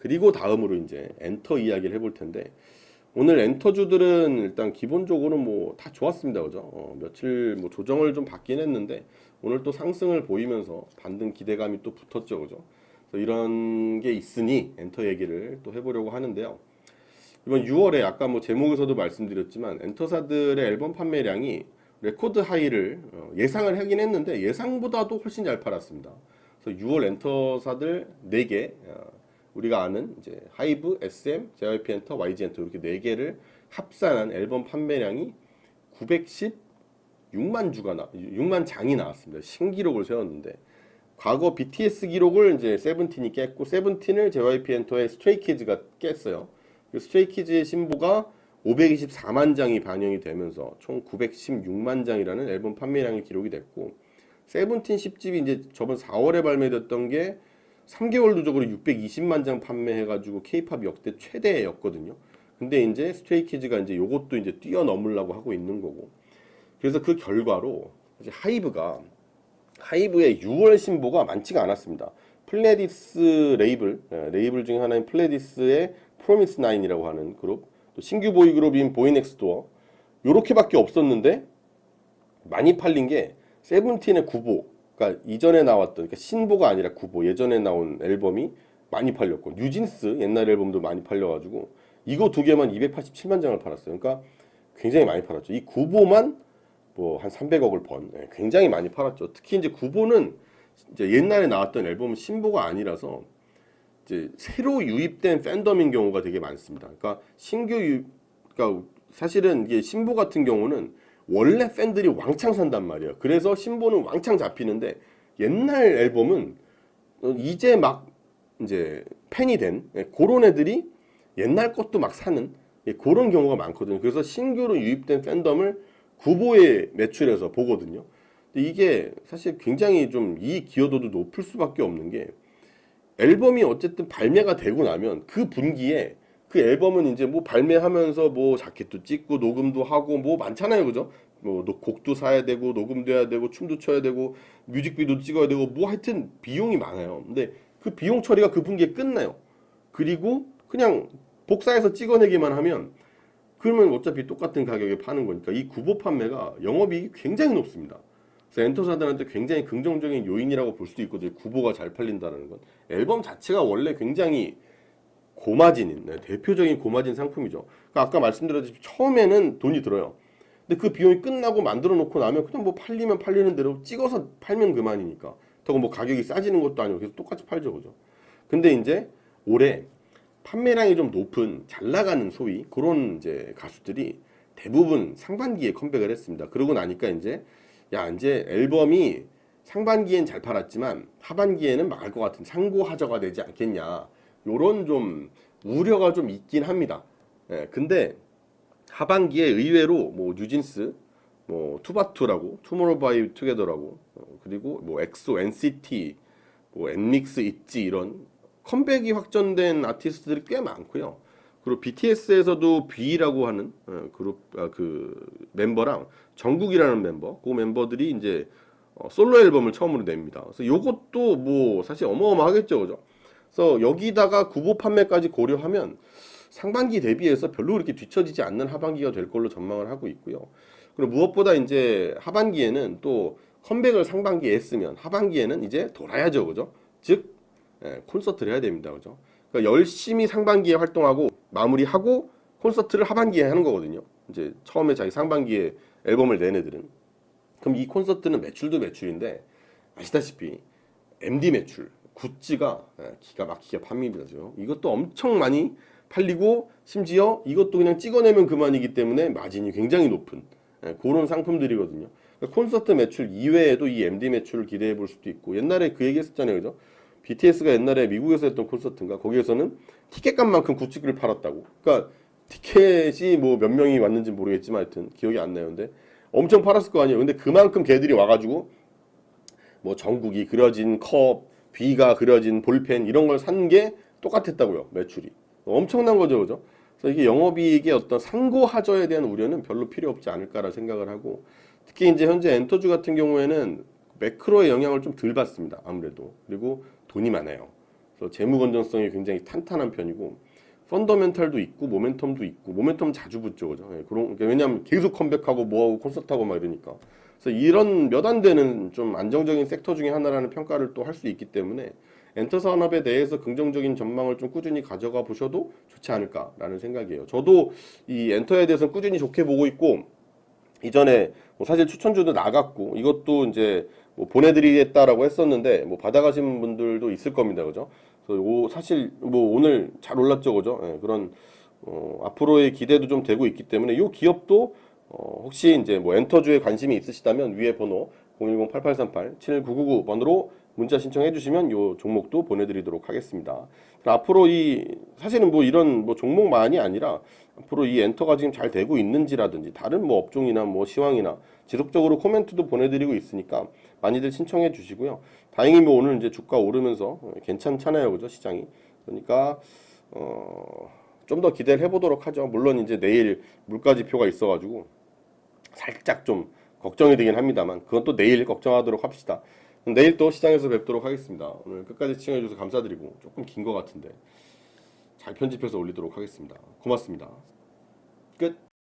그리고 다음으로 이제 엔터 이야기를 해볼 텐데, 오늘 엔터주들은 일단 기본적으로 뭐 다 좋았습니다. 그죠? 며칠 뭐 조정을 좀 받긴 했는데 오늘 또 상승을 보이면서 반등 기대감이 또 붙었죠. 그죠? 그래서 이런 게 있으니 엔터 얘기를 또 해보려고 하는데요. 이번 6월에 아까 뭐 제목에서도 말씀드렸지만 엔터사들의 앨범 판매량이 레코드 하이를 예상을 하긴 했는데 예상보다도 훨씬 잘 팔았습니다. 그래서 6월 엔터사들 4개, 우리가 아는 이제 하이브, SM, JYP 엔터, YG 엔터 이렇게 4개를 합산한 앨범 판매량이 916만 6만 장이 나왔습니다. 신기록을 세웠는데, 과거 BTS 기록을 이제 세븐틴이 깼고, 세븐틴을 JYP 엔터의 스트레이키즈가 깼어요. 그 스트레이키즈의 신보가 524만 장이 반영이 되면서 총 916만 장이라는 앨범 판매량이 기록이 됐고, 세븐틴 10집이 이제 저번 4월에 발매됐던 게 3개월 누적으로 620만 장 판매해가지고 K-팝 역대 최대였거든요. 근데 이제 스트레이키즈가 이제 요것도 이제 뛰어넘으려고 하고 있는 거고. 그래서 그 결과로 이제 하이브의 6월 신보가 많지가 않았습니다. 플레디스 레이블 중에 하나인 플레디스의 프로미스 나인이라고 하는 그룹, 또 신규 보이 그룹인 보이넥스도어 요렇게밖에 없었는데 많이 팔린 게 세븐틴의 구보, 그러니까 이전에 나왔던, 그러니까 신보가 아니라 구보, 예전에 나온 앨범이 많이 팔렸고, 뉴진스 옛날 앨범도 많이 팔려가지고 이거 두 개만 287만 장을 팔았어요. 그러니까 굉장히 많이 팔았죠. 이 구보만 뭐 한 300억을 번, 굉장히 많이 팔았죠. 특히 이제 구보는 이제 옛날에 나왔던 앨범은 신보가 아니라서 이제 새로 유입된 팬덤인 경우가 되게 많습니다. 그러니까 그러니까 사실은 이게 신보 같은 경우는 원래 팬들이 왕창 산단 말이에요. 그래서 신보는 왕창 잡히는데 옛날 앨범은 이제 막 이제 팬이 된 그런 애들이 옛날 것도 막 사는 그런 경우가 많거든요. 그래서 신규로 유입된 팬덤을 구보에 매출해서 보거든요. 근데 이게 사실 굉장히 좀 이 기여도도 높을 수밖에 없는 게, 앨범이 어쨌든 발매가 되고 나면 그 분기에 그 앨범은 이제 뭐 발매하면서 뭐 자켓도 찍고 녹음도 하고 뭐 많잖아요. 그죠? 뭐 곡도 사야 되고 녹음도 해야 되고 춤도 춰야 되고 뮤직비디오도 찍어야 되고 뭐 하여튼 비용이 많아요. 근데 그 비용 처리가 그 분기에 끝나요. 그리고 그냥 복사해서 찍어내기만 하면, 그러면 어차피 똑같은 가격에 파는 거니까 이 구보 판매가 영업이익이 굉장히 높습니다. 그래서 엔터사들한테 굉장히 긍정적인 요인이라고 볼 수도 있거든요. 구보가 잘 팔린다는 건. 앨범 자체가 원래 굉장히 고마진인, 대표적인 고마진 상품이죠. 그러니까 아까 말씀드렸듯이 처음에는 돈이 들어요. 근데 그 비용이 끝나고 만들어 놓고 나면 그냥 뭐 팔리면 팔리는 대로 찍어서 팔면 그만이니까. 더 뭐 가격이 싸지는 것도 아니고 계속 똑같이 팔죠. 그죠? 근데 이제 올해 판매량이 좀 높은 잘 나가는 소위 그런 이제 가수들이 대부분 상반기에 컴백을 했습니다. 그러고 나니까 이제 이제 앨범이 상반기엔 잘 팔았지만 하반기에는 망할 것 같은 상고하저가 되지 않겠냐, 요런 좀 우려가 좀 있긴 합니다. 근데 하반기에 의외로 뭐 뉴진스, 뭐 투바투라고, 투모로우바이 투게더라고, 그리고 뭐 엑소, NCT, 뭐 엔믹스 있지, 이런 컴백이 확정된 아티스트들이 꽤 많고요. 그리고 BTS에서도 B라고 하는 그룹, 그 멤버랑 정국이라는 멤버, 그 멤버들이 이제 솔로 앨범을 처음으로 냅니다. 그래서 요것도 뭐 사실 어마어마하겠죠, 그죠? 그래서 여기다가 구보 판매까지 고려하면 상반기 대비해서 별로 그렇게 뒤처지지 않는 하반기가 될 걸로 전망을 하고 있고요. 그리고 무엇보다 이제 하반기에는 또 컴백을 상반기에 했으면 하반기에는 이제 돌아야죠, 그죠? 즉 콘서트를 해야 됩니다, 그죠? 그러니까 열심히 상반기에 활동하고 마무리하고 콘서트를 하반기에 하는 거거든요. 이제 처음에 자기 상반기에 앨범을 낸 애들은. 그럼 이 콘서트는 매출도 매출인데 아시다시피 MD 매출, 굿즈가 기가 막히게 판매되죠. 이것도 엄청 많이 팔리고 심지어 이것도 그냥 찍어내면 그만이기 때문에 마진이 굉장히 높은 그런 상품들이거든요. 그러니까 콘서트 매출 이외에도 이 MD 매출을 기대해 볼 수도 있고, 옛날에 그 얘기 했었잖아요, 그죠? BTS가 옛날에 미국에서 했던 콘서트인가, 거기에서는 티켓값만큼 굿즈를 팔았다고. 그러니까 티켓이 뭐 몇 명이 왔는지 모르겠지만 하여튼 기억이 안 나요. 근데 엄청 팔았을 거 아니에요. 근데 그만큼 걔들이 와가지고 뭐 정국이 그려진 컵, B가 그려진 볼펜 이런 걸 산 게 똑같았다고요, 매출이. 엄청난 거죠, 그죠? 그래서 이게 영업이익의 어떤 상고하저에 대한 우려는 별로 필요 없지 않을까라 생각을 하고, 특히 이제 현재 엔터주 같은 경우에는 매크로의 영향을 좀 덜 받습니다, 아무래도. 그리고 돈이 많아요. 그래서 재무 건전성이 굉장히 탄탄한 편이고 펀더멘탈도 있고 모멘텀도 있고 모멘텀 자주 붙죠, 그죠? 예, 그러니까 왜냐하면 계속 컴백하고 뭐하고 콘서트하고 막 이러니까. 그래서 이런 몇 안 되는 좀 안정적인 섹터 중에 하나라는 평가를 또 할 수 있기 때문에 엔터 산업에 대해서 긍정적인 전망을 좀 꾸준히 가져가 보셔도 좋지 않을까라는 생각이에요. 저도 이 엔터에 대해서는 꾸준히 좋게 보고 있고 이전에 뭐 사실 추천주도 나갔고 이것도 이제 뭐 보내드리겠다라고 했었는데 뭐 받아가신 분들도 있을 겁니다, 그죠? 그래서 사실 뭐 오늘 잘 올랐죠, 그죠? 예, 그런 앞으로의 기대도 좀 되고 있기 때문에 이 기업도 혹시 이제 뭐 엔터주에 관심이 있으시다면 위에 번호 010-8838-7999번으로 문자 신청해 주시면 이 종목도 보내드리도록 하겠습니다. 앞으로 이 사실은 뭐 이런 뭐 종목만이 아니라 앞으로 이 엔터가 지금 잘 되고 있는지라든지 다른 뭐 업종이나 뭐 시황이나 지속적으로 코멘트도 보내드리고 있으니까 많이들 신청해 주시고요. 다행히 뭐 오늘 이제 주가 오르면서 괜찮잖아요, 그죠? 시장이. 그러니까 좀 더 기대를 해보도록 하죠. 물론 이제 내일 물가 지표가 있어가지고 살짝 좀 걱정이 되긴 합니다만 그건 또 내일 걱정하도록 합시다. 내일 또 시장에서 뵙도록 하겠습니다. 오늘 끝까지 시청해주셔서 감사드리고 조금 긴 것 같은데 잘 편집해서 올리도록 하겠습니다. 고맙습니다. 끝.